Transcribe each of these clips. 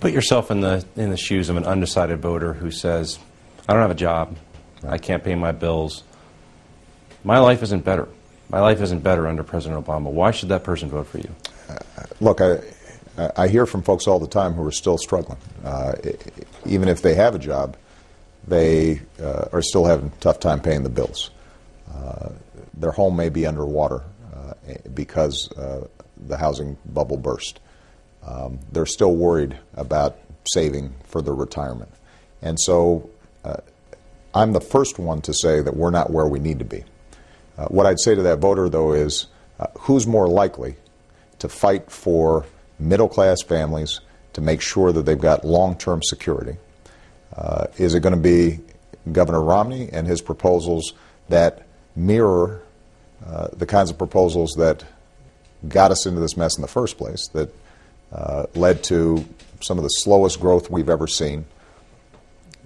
Put yourself in the shoes of an undecided voter who says, I don't have a job, I can't pay my bills. My life isn't better. My life isn't better under President Obama. Why should that person vote for you? Look, I hear from folks all the time who are still struggling. Even if they have a job, they are still having a tough time paying the bills. Their home may be underwater because the housing bubble burst. They're still worried about saving for their retirement. And so I'm the first one to say that we're not where we need to be. What I'd say to that voter, though, is who's more likely to fight for middle-class families to make sure that they've got long-term security? Is it going to be Governor Romney and his proposals that mirror the kinds of proposals that got us into this mess in the first place, that led to some of the slowest growth we've ever seen,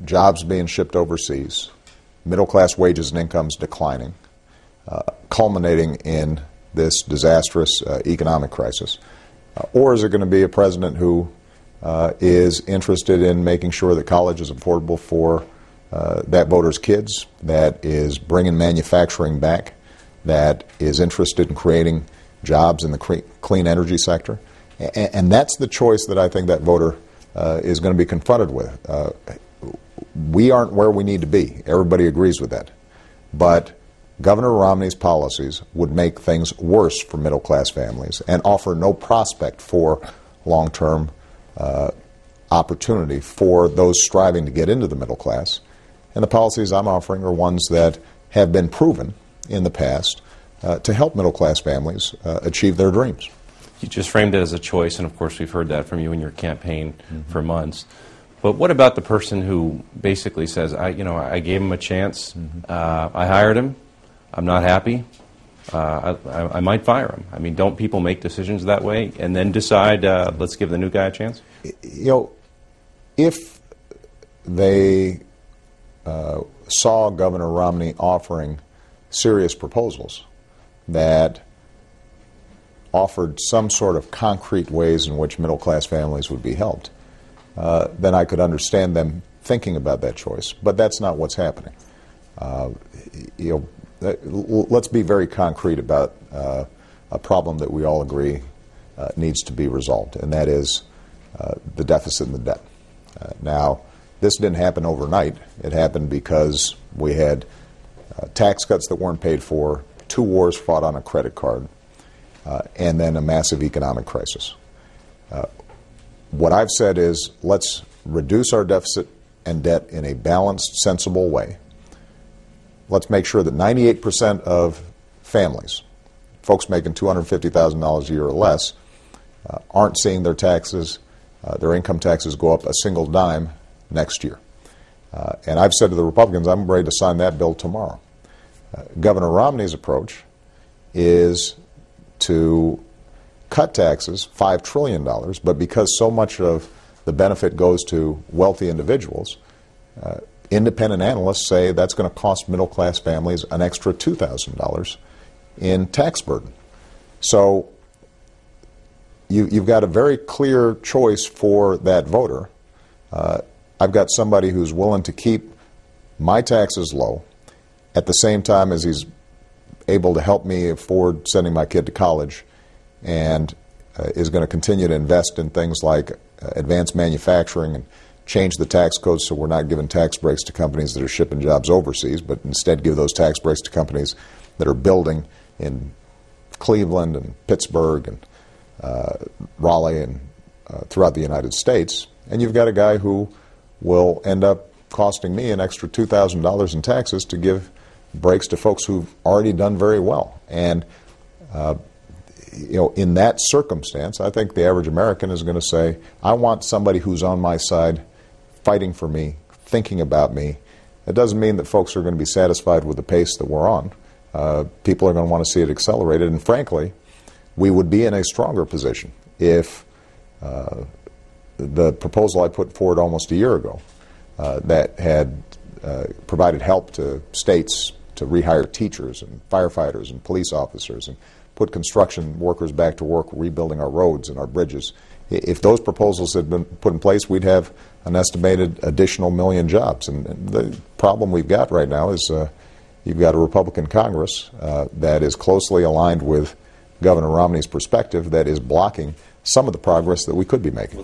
jobs being shipped overseas, middle-class wages and incomes declining, culminating in this disastrous economic crisis? Or is it going to be a president who is interested in making sure that college is affordable for that voter's kids, that is bringing manufacturing back, that is interested in creating jobs in the clean energy sector? And that's the choice that I think that voter is going to be confronted with. We aren't where we need to be. Everybody agrees with that. But Governor Romney's policies would make things worse for middle-class families and offer no prospect for long-term opportunity for those striving to get into the middle class. And the policies I'm offering are ones that have been proven in the past to help middle-class families achieve their dreams. You just framed it as a choice, and of course we've heard that from you in your campaign for months. But what about the person who basically says, I gave him a chance, I hired him, I'm not happy, I might fire him? I mean, don't people make decisions that way and then decide, let's give the new guy a chance? If they saw Governor Romney offering serious proposals that offered some sort of concrete ways in which middle-class families would be helped, then I could understand them thinking about that choice. But that's not what's happening. Let's be very concrete about a problem that we all agree needs to be resolved, and that is the deficit and the debt. Now, this didn't happen overnight. It happened because we had tax cuts that weren't paid for, 2 wars fought on a credit card, and then a massive economic crisis. What I've said is, let's reduce our deficit and debt in a balanced, sensible way. Let's make sure that 98% of families, folks making $250,000 a year or less, aren't seeing their taxes, their income taxes go up a single dime next year. And I've said to the Republicans, I'm ready to sign that bill tomorrow. Governor Romney's approach is to cut taxes, $5 trillion, but because so much of the benefit goes to wealthy individuals, independent analysts say that's going to cost middle-class families an extra $2,000 in tax burden. So you've got a very clear choice for that voter. I've got somebody who's willing to keep my taxes low at the same time as he's able to help me afford sending my kid to college, and is going to continue to invest in things like advanced manufacturing and change the tax code so we're not giving tax breaks to companies that are shipping jobs overseas, but instead give those tax breaks to companies that are building in Cleveland and Pittsburgh and Raleigh and throughout the United States. And you've got a guy who will end up costing me an extra $2,000 in taxes to give breaks to folks who've already done very well. And in that circumstance, I think the average American is going to say, I want somebody who's on my side, fighting for me, thinking about me. It doesn't mean that folks are going to be satisfied with the pace that we're on. People are going to want to see it accelerated, and frankly, we would be in a stronger position if the proposal I put forward almost a year ago that had provided help to states to rehire teachers and firefighters and police officers and put construction workers back to work rebuilding our roads and our bridges, If those proposals had been put in place, we'd have an estimated additional 1 million jobs. And the problem we've got right now is you've got a Republican Congress that is closely aligned with Governor Romney's perspective that is blocking some of the progress that we could be making.